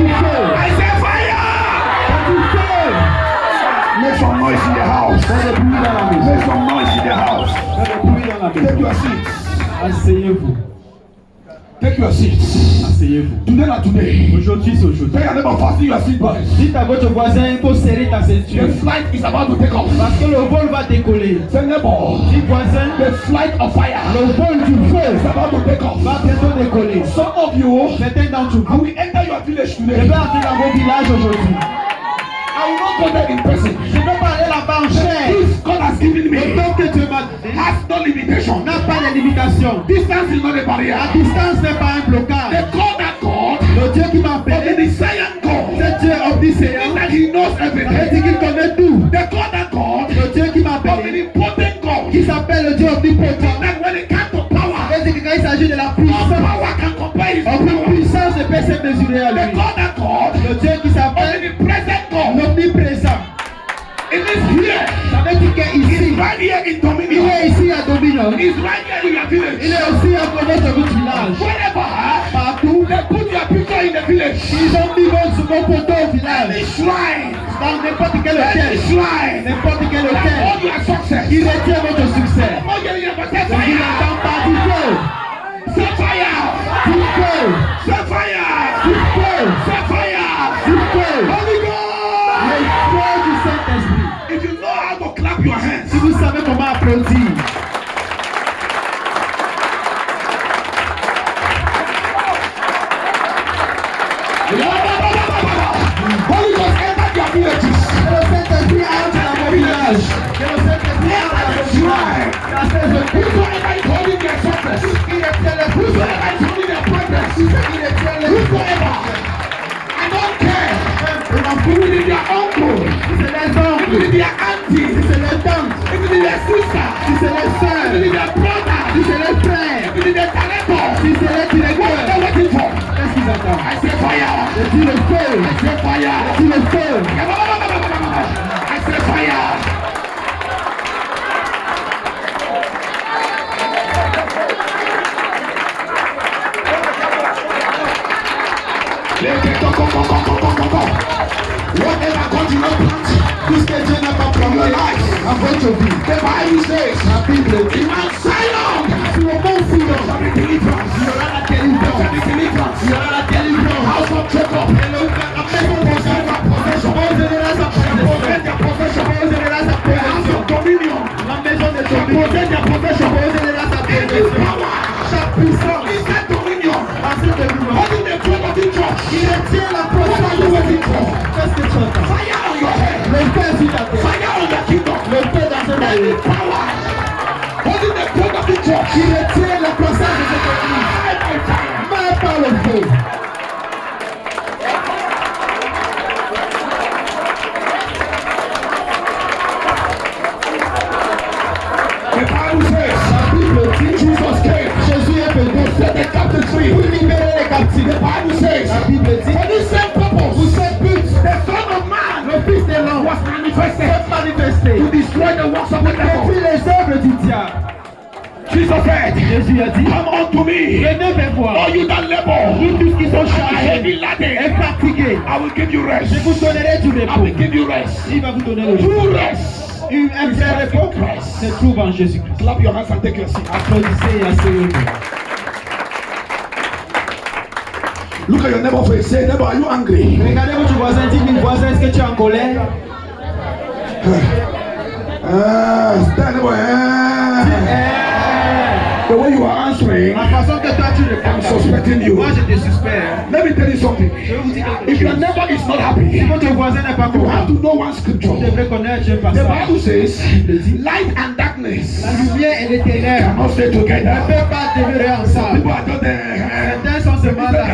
I say fire. Make some noise in the house. Make some noise in the house. Take your seats. Asseyez-vous. Take your seats. Asseyez-vous. Today not today. Aujourd'hui, c'est aujourd'hui. Tell your neighbor, fasten your seatbelt. Dites à votre voisin, il faut serrer ta ceinture. The flight is about to take off. Parce que le vol va décoller. Say neighbor, Dis voisin, the flight of fire. le vol du feu It's about to take off. va bientôt décoller. Some of you, Certains d'entre I vous, will enter your village je today. vais entrer dans vos villages aujourd'hui. I will not go there in person. Je ne vais pas aller là-bas en chair. This God has given Le me temps que Dieu m'a donné has no limitation. n'a pas de limitation. Distance is not a barrier. La distance n'est pas un blocage. The God that God, Le Dieu qui m'a appelé, omniscient God, c'est Dieu omniscient. that He knows Il dit everything. qu'il connaît tout. The God that God, Le Dieu qui m'a appelé, omnipotent God, qui s'appelle le Dieu omnipotent. that when it comes to power, Il dit que quand il s'agit de la no puissance, power can compare His aucune power. puissance ne peut se mesurer à The lui. God that God, Le Dieu qui s'appelle omnipresent God, l'omniprésent. it is here. Ça veut dire qu'ici, He's right here in il Dominion. est ici à Dominion. He's right here in your Il village. est aussi à votre village. Wherever Partout, they put your picture in the village, ils ont mis votre photo au any village. shrine, Dans n'importe quel any hôtel. shrine, N'importe quel all hôtel. your success. Il retient votre succès. Oh, yeah, yeah, but say Donc il fire, n'entend pas du feu. say fire, Du feu. say fire, Du feu. say fire. Du feu. Holy Le God. feu du Saint-Esprit. If you know how to clap your hands, Si vous savez comment applaudir. Holy Ghost enter your villages. Que le Saint-Esprit entre dans vos villages. Que le Saint-Esprit entre dans vos villages. La saison Whosoever is holding their success, qui retient le feu. whosoever is holding their progress, Qui retient le feu. whosoever, I don't care. If it is their uncle, C'est les if it oncles. is their auntie, C'est les tantes. if it is their sister, Si c'est les if it sœurs. is their brother, Si c'est les frères. if it is their talent, Si c'est les what are they directeurs. waiting for? Qu'est-ce qu'ils attendent? I say fire. Je dis le feu. I say fire. Je dis le feu. I say fire. Whatever God you not plant Tout ce que Dieu n'a pas in your promis life, à votre vie. the Bible says, La Bible dit, in Mount Zion, sur le mont Sion, shall be deliverance. il y aura la There shall délivrance. be deliverance. Il y aura la délivrance. House of Jacob, Et le la maison de possess their possession. posera sa Possess possession. their possession. Posera sa The house possession. of dominion, La maison de shall Dominion. possess their possession. Posera sa In this possession. power, Chaque puissance in that dominion, dans cette délivrance. holding the throne of the church. Il retient la What are you waiting prochaine. for? Qu'est-ce que tu attends? Fire on your head. Le feu sur ta tête. Fire on your kingdom. Le feu dans ce Any royaume. power holding the throne of the church. Il retient la croissance de cette église. Mais par le feu. The Bible says, La Bible dit, Jesus came Jésus est venu to set the captive free. pour libérer les captifs. The Bible says, La Bible dit, for this same pour purpose, ce but, the Son of Man le Fils de l'homme was manifested s'est manifesté to destroy the works of the devil. depuis les œuvres du diable. Jesus said, Jésus a dit, come unto me, venez vers moi, all you that labor vous tous qui sont and are chargés heavy et laden, fatigués, I will give you rest. je vous donnerai du I repos. will give you rest. Il va vous donner le repos. True rest. Un vrai repos se trouve en Jésus-Christ. Clap your hands and take your seat. Applaudissez et asseyez-vous. Look at your neighbor face. Say, neighbor, are you angry? Regardez votre voisin, dites-lui, voisin, est-ce que tu es en colère? Stand neighbor. The way you are answering, La façon que toi tu I'm réponds, suspecting you. moi je te suspecte. Let me tell you something. Je vais vous dire quelque If your chose. neighbor is not Si happy, votre voisin n'est pas you have content, to know one vous scripture. devrez connaître un The passage. Bible says, Il dit, light and darkness la lumière et les ténèbres cannot stay ne together. peuvent pas demeurer ensemble. People are just there. Certains sont seulement là.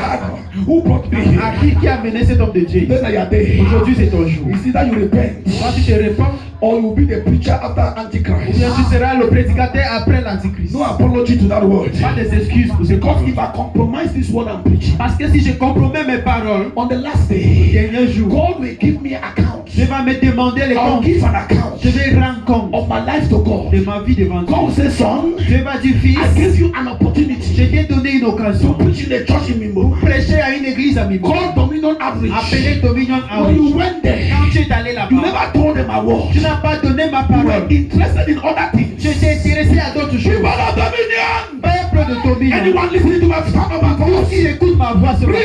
Who brought me À here? qui a mené cet homme de Dieu? Then I are there. Aujourd'hui c'est ton jour. It's either you repent Quand tu te répands, or you will be the preacher after ou Antichrist. bien tu seras le prédicateur après l'Antichrist. No apology to that word. Pas des excuses pour ce Because qu'on if I compromise this word I'm preaching, Parce que si je compromets mes paroles, on the last le day, dernier jour, God will give me account Je vais me demander les I'll comptes. give an account Je vais rendre compte of my life to God. de ma vie devant Dieu. God says, son, Dieu va dire, fils, I gave you an je opportunity t'ai donné une to occasion preach in the church in Mimbo. pour prêcher à une église à Mimbo. Called Dominion Outreach. Appelé Dominion When you Outreach. went there, Quand tu es allé you là-bas, never told them a word. tu n'as pas donné ma You were parole. interested in other things. Tu t'es intéressé à d'autres choses. People of Dominion. Peuple de Dominion. Anyone listening to my sound of my voice? Qui écoute ma voix ce matin,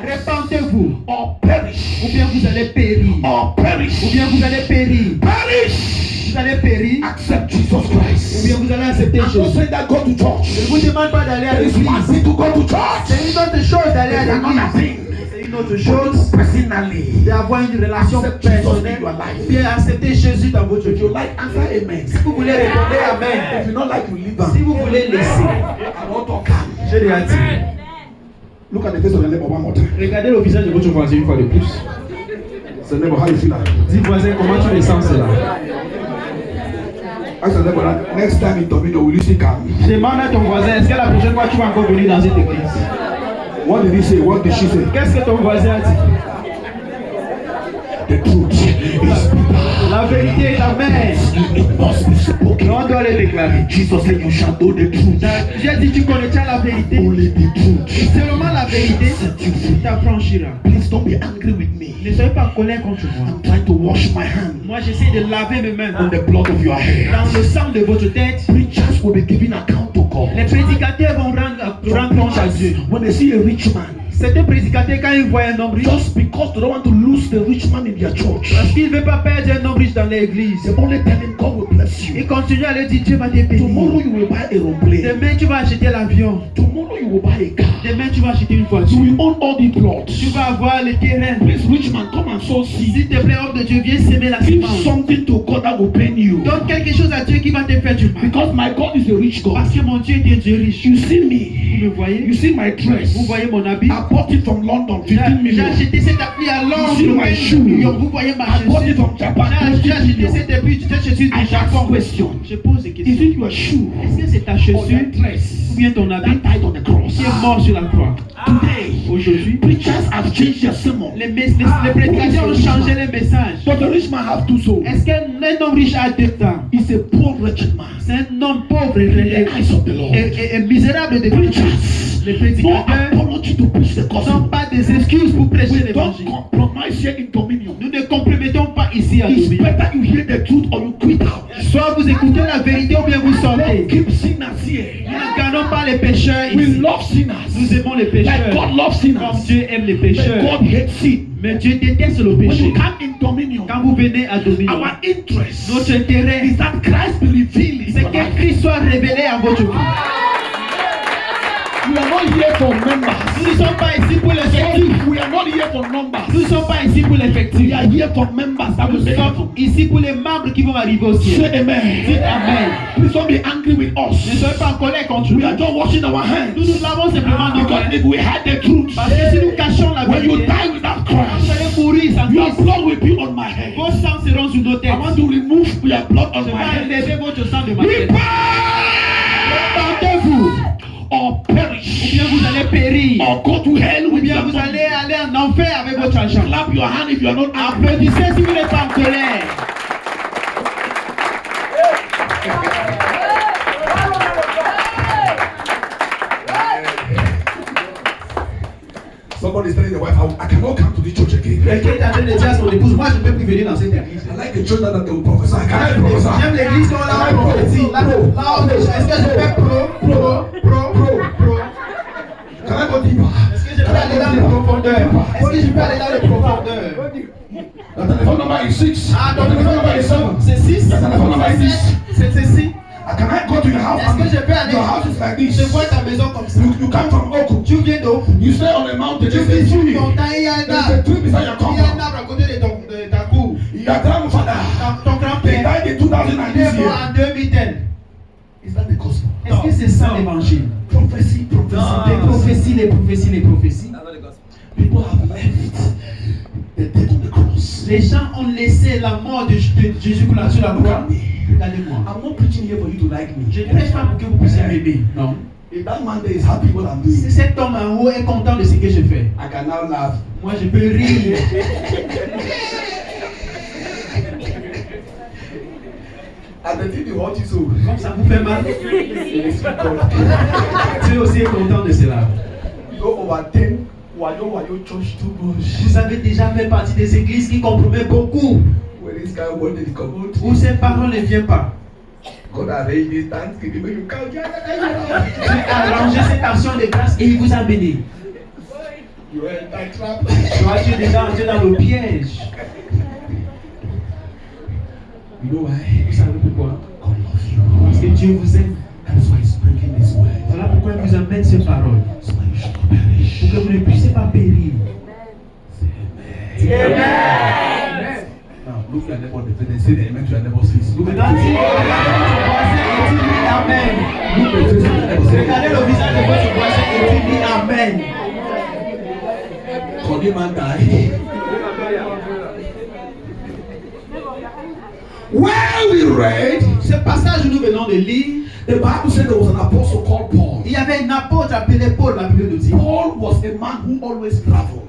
Repent répentez-vous, or perish. ou bien vous allez périr. Or perish. Ou bien vous allez périr. Perish. Vous allez périr. Accept Jesus Ou Christ. bien vous allez accepter I'm not Jésus. saying that go to Je ne church. vous demande pas d'aller à There is l'église. one thing to go to church. C'est une autre chose d'aller à There is another l'église. thing. C'est une autre chose Personally. d'avoir une relation Accept Jesus in personnelle. your life. Bien accepter Jésus dans votre If vie. you like, answer amen. Si vous voulez répondre If Amen. you don't like, you leave Si them. vous voulez laisser, I'm not talking. je l'ai dit. Look at the face of the neighbor one more time. Regardez le visage de votre voisin une fois de plus. Say, neighbor, how you feel like? Dis voisin, comment tu le sens cela? Ask the neighbor, next time in Domino, will you still come? Demande à ton voisin, est-ce que la prochaine fois tu vas encore venir dans cette église? What did he say? What did she say? Qu'est-ce que ton voisin a dit? The truth is bitter. La vérité est amère. It must be spoken. On doit le déclarer. Jesus said, you shall know the truth. J'ai dit, tu connaîtras la vérité. Only the truth. Seulement la vérité t'affranchira. Please don't be angry with me. Ne soyez pas en colère contre moi. I'm trying to wash my hand Moi, j'essaie de laver mes mains on the blood of your head. dans le sang de votre tête. Preachers will be giving account to God. Les prédicateurs vont rendre compte à Dieu. When they see a rich man, Certains prédicateurs, quand ils voient un homme riche, just because they don't want to lose the rich man in their church, parce qu'ils ne veulent pas perdre un homme riche dans l'église, they only tell him God will bless you. ils continuent à leur dire Dieu va te Tomorrow bénir. you will buy aeroplane. Demain, tu vas acheter l'avion. Tomorrow you will buy a car. Demain, tu vas acheter une You voiture. will own all the Tu plots. vas avoir le terrain. Please, rich man, come and sow seed. S'il te plaît, homme de Dieu, viens s'aimer la Give semence. something to God that will pain you. Donne quelque chose à Dieu qui va te faire du mal. Because my God is a rich God. Parce que mon Dieu est un Dieu riche. You see me. Vous me voyez? You see my dress. Vous voyez mon habit? I bought it from London, J'ai 15 million. acheté cette appli à Londres. You see my shoe. Vous voyez ma I bought it chaussure? from Japan. J'ai acheté cette appli, cette chaussure I du Japon. ask question. Je pose des Is questions. it your shoe Est-ce que c'est ta or chaussure your dress ou bien ton habit that died on the cross? qui est mort sur la croix? Today, Aujourd'hui, preachers have changed their sermon. les prédicateurs ont changé les messages. But the rich man have two souls. Est-ce qu'un homme riche a deux temps? He's a poor wretched man. C'est un homme pauvre In the eyes of the Lord. et misérable de Dieu. Les No prédicateurs apology to preach the n'ont gospel. pas des excuses pour prêcher We don't l'évangile. compromise here in Dominion. Nous ne compromettons pas ici à It's Dominion. better you hear the truth or you quit out. Soit vous écoutez la vérité ou bien vous sortez. Keep sinners here. Nous ne gardons pas les pécheurs We ici. love sinners. Nous aimons les Like pécheurs. God loves Comme sinners. Dieu aime les But pécheurs. God hates sin. Mais Dieu déteste le When péché. you come in Dominion, Quand vous venez à Dominion, our interest notre intérêt, is that Christ be revealed in c'est your que life. Christ soit révélé à votre vie. We are not here for members. Nous ne sommes pas ici pour l'effectif. We are not here for numbers. Nous ne sommes pas ici pour We l'effectif. are here for members that will Nous make sommes it. ici pour les membres qui vont arriver au ciel. Say amen. Dites Amen. Please don't be angry with Ne us. soyez pas en colère contre We nous. are just washing our hands. Nous nous lavons simplement nos Because mains. if we had the truth, Parce que si nous cachons la when you vérité, die without quand vous Christ, allez mourir sans your Christ, blood will be on my head. vos sangs seront sur nos I têtes. want to remove your blood on Je my vais head. enlever votre sang de ma tête. Repent Partez-vous, or ou perish bien vous allez périr, or go to hell ou with bien your vous money. allez aller en enfer avec votre argent. Clap your hand if you are not angry. Applaudissez si vous n'êtes pas en colère. Somebody is telling the wife, I cannot come to the church again. Quelqu'un est en train de dire à son épouse, moi je ne peux plus venir dans cette église. I like the church that they will prophesy. Can I prophesy? J'aime l'église où là on prophétise. Là on est. Est-ce que je fais pro? Can I go deeper? Est-ce que je peux aller dans les profondeurs? Est-ce que je peux aller dans les profondeurs? The telephone number is 6. Ah, The donc telephone number is 7. c'est 6. The telephone number is 6. C'est ceci. Can I go to your house? Est-ce que je peux aller? Your house is like Je this. vois ta maison comme ça. You come from Oku. Tu viens d'où? You stay on a mountain. Tu There's a vis sur tree. une montagne, il y a un There's a arbre. tree beside your Il y a un compound. arbre à côté de ta cour. Your grandfather, Ton he grand-père, died in 2000 and il est this mort year. en 2010. Is that the gospel? Est-ce que c'est ça l'évangile? Prophecy, prophecy. Les prophéties. People have left the death on the cross. Les gens ont laissé la mort de Jésus sur la croix. Regardez-moi. I'm not preaching here for you to like me. Je ne prêche pas pour que vous puissiez m'aimer. Non. If that man there is happy what I'm doing, Si cet homme en haut est content de ce que je fais, I can now laugh. moi je peux rire. And the thing hurt you so. Comme ça vous fait mal, Dieu aussi est content de cela. You don't overthink wayo church too much. Vous avez déjà fait partie des églises qui compromettent beaucoup, When this guy wanted to come out, où ces parents ne viennent pas. God arrange this Thanksgiving when you come. Dieu a arrangé cette action de grâce et il vous a béni. You are in that trap. Toi, tu es déjà entré dans le piège. You know why? Vous savez pourquoi? God loves you. Parce que Dieu vous aime. That's why He's bringing this word. Voilà pourquoi il vous amène ces paroles. So that you should not perish. Pour que vous ne puissiez pas périr. Say amen. Now look at your neighbor and say the amen to your neighbor's face. Look at Maintenant, dis Amen. Regardez le visage de votre voisin et tu dis Amen. Condemn and die. Where we read, Ce passage que nous venons de lire, the Bible said there was an apostle called Paul. il y avait un apôtre appelé Paul, la Bible nous dit. Paul was a man who always traveled.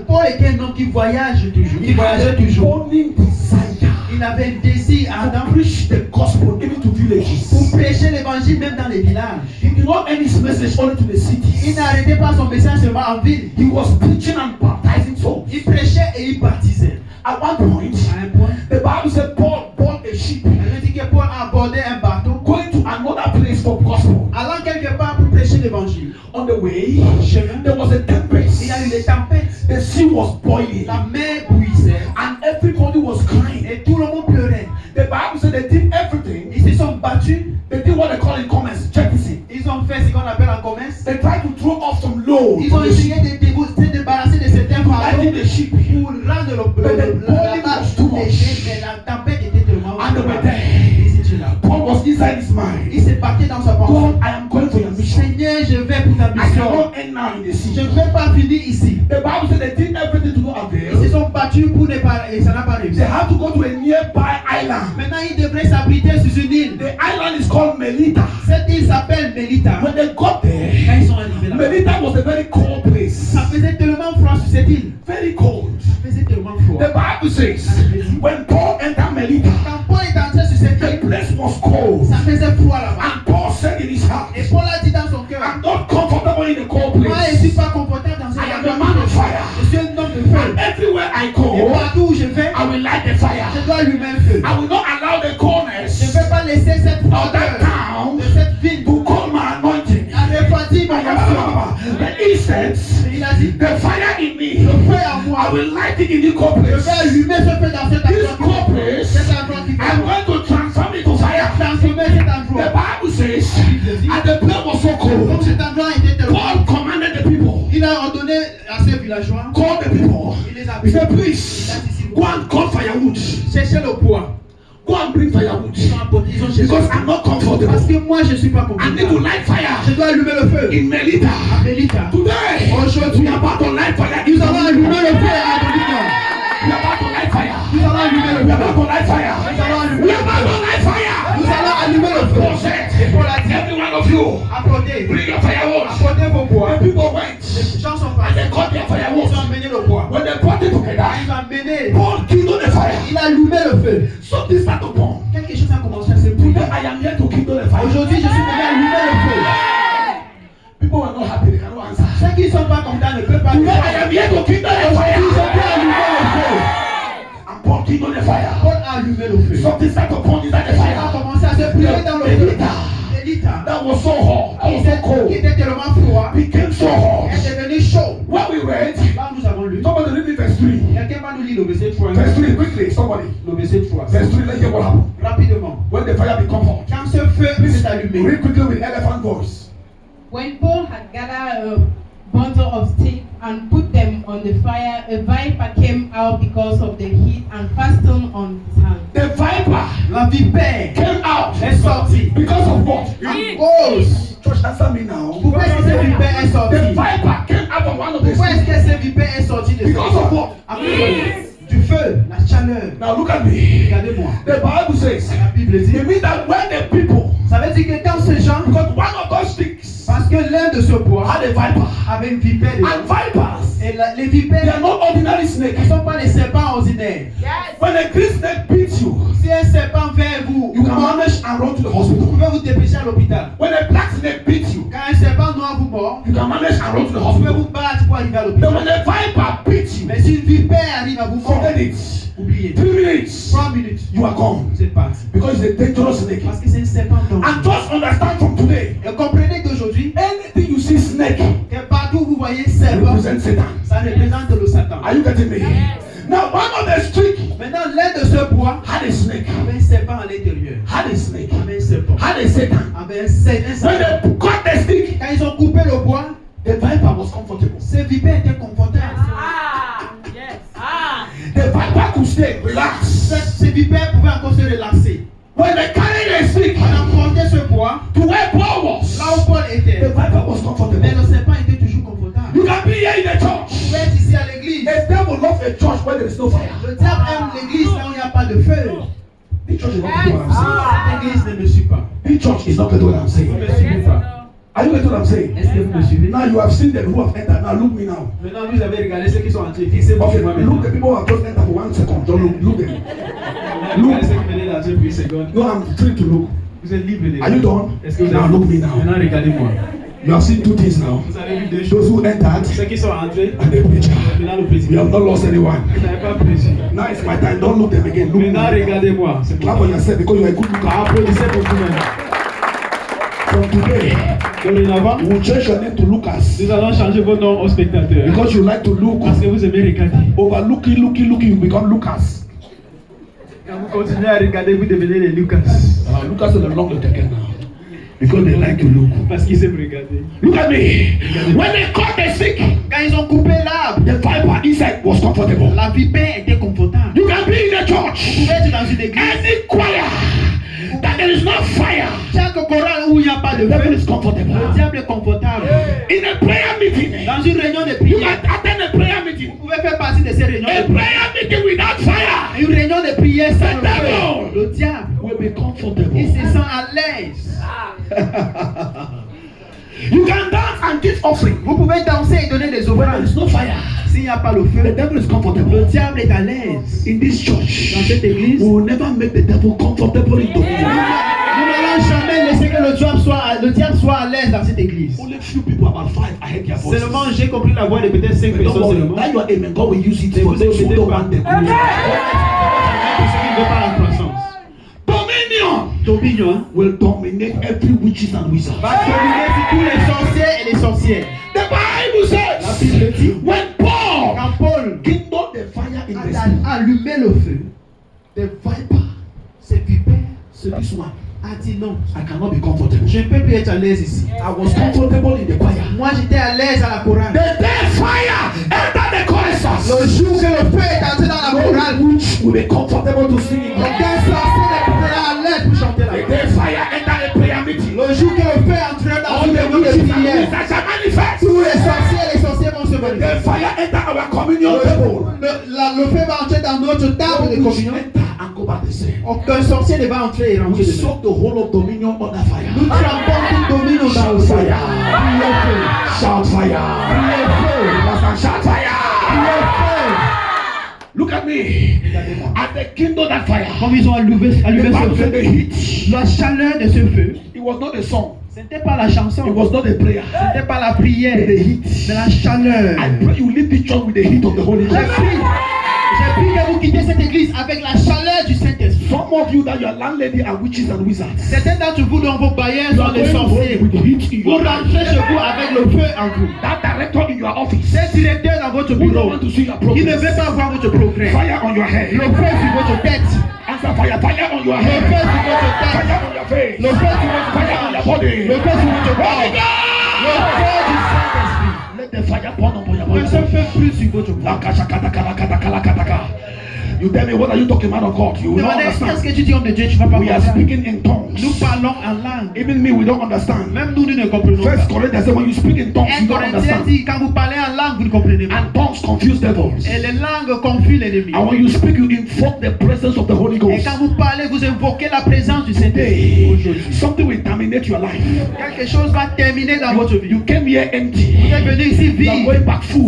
Paul était un homme qui voyage toujours. Il voyageait toujours. Burning desire Il avait un désir to ardent preach the gospel even to villages. pour prêcher l'évangile même dans les villages. He did not end his message only to the Il cities. n'arrêtait pas son message seulement en ville. He was preaching and baptizing souls. Il prêchait et il baptisait. At one point, À un point, the Bible said Paul bought a ship elle dit que Paul abordait un bateau, going to another place for gospel. allant quelque part pour prêcher l'évangile. On the way, Chemin, there was a tempest. il y a eu des tempêtes. The sea was boiling La mer bouillissait and everybody was crying. et tout le monde pleurait. The Bible said they did everything. Ils se sont battus. They did what they call in commerce. Check this in. Ils ont fait ce qu'on appelle en commerce. They tried to throw off some load Ils ont from the ship essayé de se débarrasser de certains to fardeaux lighten the ship. pour rendre la barre léger, mais la tempête était tellement And they were grave. there. Ils étaient là. Paul was inside his mind. Il s'est battu dans sa pensée. God, I am going for your mission. Seigneur, je vais pour ta I mission. cannot end now in the Je sea. ne vais pas finir ici. The Bible said they did everything to no Ils se avail. sont battus pour ne pas, et ça n'a pas réussi. They had to go to a nearby island. Maintenant, ils devraient s'abriter sur une île. The island is called Melita. Cette île s'appelle Mélita. When they got there, Quand ils sont arrivés là, Melita was a very cold place. ça faisait tellement froid sur cette île. Very cold. Ça faisait tellement froid. The Bible says when Paul entered Melita, Quand Paul est entré sur cette the île, place was cold. ça faisait froid là-bas. And Paul said in his heart, Et Paul a dit dans son cœur, I'm not comfortable in a cold moi je ne suis place. pas confortable dans I am a un man of fire. Je suis un homme de feu. And everywhere I Et go, partout où je vais, I will light the fire. je dois allumer un feu. I will not allow the Je ne coldness vais pas laisser cette of that froideur town de cette ville to call my anointing. à refroidir ma nation. The incense, Il a dit, the fire in le me, feu en I moi. will light it in the cold Je vais place. allumer ce feu dans cet This endroit. cold place, Cet endroit qui fait I'm froid. going to transform it to fire. Transformer cet The endroit. Bible says, and the place was so Comme cold, cet endroit était tellement Paul commanded the people, il a ordonné à ses villageois, call the people, il les a he said, appelés. please, go and call firewood. Cherchez le poids. Go and bring firewood. Ils ont cherché. Because I'm not Parce comfortable. que moi je ne suis pas I need to confortable. light fire Je dois allumer le feu. in Melita. À Mélita. Today, we are about to light fire. Nous allons allumer le feu à Dominion. We are about to light fire. Nous allons allumer le We are feu. about to light fire. Nous allons We allumer are le about feu. to light fire. Nous allons allumer le Paul feu. said, Et Paul a dit, every one of you, apportez. bring your firewood. Apportez vos bois. The people went Les gens sont and partis. they got their Ils firewood. ont amené le bois. When they brought it together, Ils ont amené. Paul kindled the fire. Il a allumé le feu. Something started to burn. Quelque chose a commencé à se Today brûler. I am here to kindle the fire. Aujourd'hui, je suis venu allumer le feu. People were not happy. They cannot answer. Ceux qui ne sont pas contents ne peuvent pas Today répondre. I am here to kindle the Aujourd'hui, je fire. peux allumer le feu. And Paul kindled the fire. Paul a allumé le feu. Something started to burn inside the Il a fire. commencé à se brûler dans le feu. Mélita, That was so hot. That was so qui cold. était tellement froid, Became so hot. est devenu chaud. When we read, Là, nous avons lu. somebody read me verse 3. Quelqu'un va nous lire le verset 3. Verse 3, quickly, somebody. Le verset 3. Verse 3, let's hear what happened. Rapidement. When the fire become hot. Quand ce feu s'est allumé, Read quickly with elephant voice. When Paul had gathered a bundle of sticks and put them on the fire, a viper came out because of the heat and fastened on his hand. The viper la vipère came out est sortie. because of what? À cause. Church, answer me now. Pourquoi est-ce que cette vipère est The sortie? viper came out of one of the Pourquoi est-ce sticks. que cette vipère est sortie de Because of what? À cause du feu, la chaleur. Now look at me. Regardez-moi. The Bible says, La Bible dit, it means that when the people, ça veut dire que quand ces gens, because one of those sticks parce Parce que l'un de ce bois had a viper. avait une vipère dedans. And vipers, Et les they vipères are not ordinary snakes. ne sont pas des serpents ordinaires. When a green snake beats you, Si un serpent vient vous, you can manage and run to the vous hospital. pouvez vous dépêcher à l'hôpital. When a black snake beats you, Quand un serpent noir vous mord, you can manage and run to the vous pouvez hospital. vous battre pour arriver à But l'hôpital. when a viper beats you, Mais si une vipère arrive à vous mordre, forget it. oubliez. 3 minutes, 3 minutes, you are gone. vous êtes parti. Because it's a dangerous snake. Parce que c'est un serpent And dangereux. just understand from today, Et comprenez qu'aujourd'hui, anything you see snake que partout où vous voyez serpent, represents Satan. ça représente le Satan. Are you getting me? Now, one of the streak Maintenant, l'un de ce bois had a snake, avait un serpent à l'intérieur. had a snake, Avait un serpent. had a Satan. Avait un serpent. When they cut the stick, Quand ils ont coupé le bois, the viper was comfortable. ces vipères étaient confortables. The viper could stay, relax. Ces vipères pouvaient encore se relaxer. When they carried the stick On a porté ce bois to where Paul was, là où Paul the était. viper was Mais comfortable. le serpent était toujours confortable. You can be here in the Vous church. pouvez être ici à l'église. The devil loves a church where there is no fire. Le diable aime l'église là où il n'y a pas de feu. The church is not getting what I'm saying. Cette église ne me suit pas. The church is not getting what I'm Vous saying. ne me suivez pas. Are you getting what I'm saying? Est-ce que vous me suivez? Now you have seen them who have entered. Now look me now. Maintenant, vous avez regardé ceux qui sont entrés. Fixez-vous Okay, sur moi look maintenant. the people who have just entered for 1 second. Don't look them. Regardez ceux qui venaient d'entrer pour une seconde. No, I'm free to look. Vous êtes libre de Are you done? Est-ce que vous Now avez... look me now. Maintenant, regardez-moi. You have seen 2 things now. Vous avez vu deux Those choses. who entered Ceux qui sont entrés, and the preacher. maintenant le We président. have not lost anyone. Vous n'avez pas précis. Now it's my time. Don't look them again. Look me Maintenant, now. regardez-moi. C'est Clap on yourself because you are a good looker. Applaudissez pour vous-même. From today, Dorénavant, we will change your name to Lucas nous allons changer vos noms aux spectateurs. because you like to look. Parce que vous aimez regarder. Overlooking, you become Lucas. Quand vous continuez à regarder, vous devenez les Lucas. Lucas is no longer taken now because they like to look. Parce qu'ils aiment regarder. Look at me. When they cut the stick, Quand ils ont coupé l'arbre, the viper inside was comfortable. la vipère était confortable. You can be in the Vous church. pouvez être dans une église. Any choir that there is no fire, Chaque chorale où il n'y a pas the de devil feu, is comfortable. le diable est confortable. In a prayer meeting, Dans une réunion de you prière, can attend a prayer meeting. vous pouvez faire partie de ces réunions A de prière. prayer meeting without fire Une réunion de prière sans The le feu. devil Le diable, will be comfortable. il se sent à l'aise. You can dance and give offering. Vous pouvez danser et donner des When there offrandes. is no fire, S'il n'y a pas le the feu, devil is le comfortable. diable est à l'aise. In this church, Dans cette église, we will never make the devil comfortable in dominion. nous n'allons jamais laisser que le diable soit à l'aise dans cette église. Only few people, about 5, I heard their voices. Seulement, j'ai compris la voix de peut-être 5 But don't personnes worry, seulement. that your amen, God will use it for vous those who inquiétez don't pas. want the glory. Pour ceux qui ne veulent pas la croissance. Dominion Dominion will dominate every witches and wizards. va dominer sur tous les sorciers et les sorcières. The Bible La says, Bible dit, when Paul quand Paul kindled the fire in the sea, a allumé le feu, the viper ce vipère said, this one, a dit non, I cannot be comfortable. je ne peux plus être à l'aise ici. I was comfortable in the choir. Moi j'étais à l'aise à la chorale. The day fire entered the Le choristers, jour que le feu est entré dans la no chorale, witch will be comfortable to sing in aucun God. sorcier ne pourra à l'aise pour chanter la The chorale. day fire entered a prayer meeting, Le jour que le feu est entré dans all une the réunion witches de and prière, wizards shall manifest. tous les sorciers et les sorciers vont se The manifester. fire entered our communion table. Le feu va entrer dans notre table de No witch communion. enter and go back the same. Aucun sorcier ne va entrer et rentrer We de soak the whole of dominion under fire. Nous trempons tout dominion dans le feu. Fire. Le feu. Shout fire. Le feu. Last shout fire. Le feu. Look at me. Regardez-moi. At the kindled that fire. Comme ils ont allumé The ce Bible said the feu, heat. la chaleur de ce feu, It was not a song. ce n'était pas la chanson, It was not a prayer. ce n'était pas la prière, The heat. mais la chaleur. I pray you leave this church with the heat of the Holy J'ai Ghost. pris que vous quittez cette église avec la chaleur du Saint-Esprit. Some of you that your landlady are witches and wizards. Certains d'entre vous dont vos bailleurs You sont are les going home sorciers. with heat in Vous your rentrez life. chez vous avec le feu en vous. That director in your office. C'est directeur dans votre Who don't bureau. want to see your Il ne veut progress. pas voir votre progrès. Fire on your Le head. feu sur votre tête. Answer fire. Fire on your Le feu head. sur votre tête. Fire on your face. Le feu sur votre Fire on your body. Le feu sur votre corps. Holy Le God. feu du Saint-Esprit. Let the fire burn upon your Que ce body. feu plus sur votre corps. You tell me what are you talking about of God? You will not Demandez qu'est-ce understand. que tu dis homme de Dieu, tu ne vas pas We are comprendre. speaking in tongues. Nous parlons en langue. Even me, we don't understand. Même nous, nous ne comprenons pas. First Corinthians said when you speak in tongues, Un you don't Corinthien understand. dit, quand vous parlez en langue, vous ne comprenez pas. And tongues confuse devils. Et les langues confient l'ennemi. And when you speak, you invoke the presence of the Holy Et Ghost. quand vous parlez, vous invoquez la présence du Saint-Esprit Today, aujourd'hui, something will terminate your life. quelque chose va terminer dans votre vie. You came here empty. Vous êtes venu ici You are vide. going back full.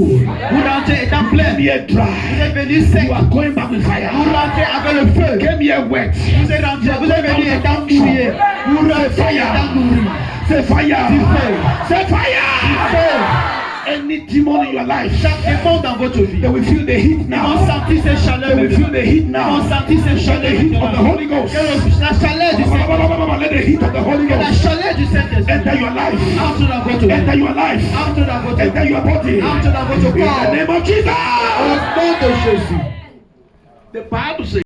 Vous rentrez étant You plein. came here Vous dry. êtes venu sec. You are going back with fire. Vous rentrez avec le feu. You came here wet. Vous êtes rentré. Vous êtes venu étant mouillé. Vous rentrez étant nourri. Say fire. Du feu. Say fire. Feu. Any demon in your life, Chaque démon dans votre vie. they will feel the heat Ils vont now. sentir ces chaleurs. They will feel the heat Ils vont now. sentir ces The chaleurs. heat of the Holy Ghost. La chaleur du Saint-Esprit. Let the heat of the Holy La Ghost chaleur du Saint-Esprit. enter your life. Entre dans votre Enter vie. your life. Entre dans votre Enter vie. your body. Entre dans votre In the corps. name of Jesus. Au nom de Jésus. The Bible says.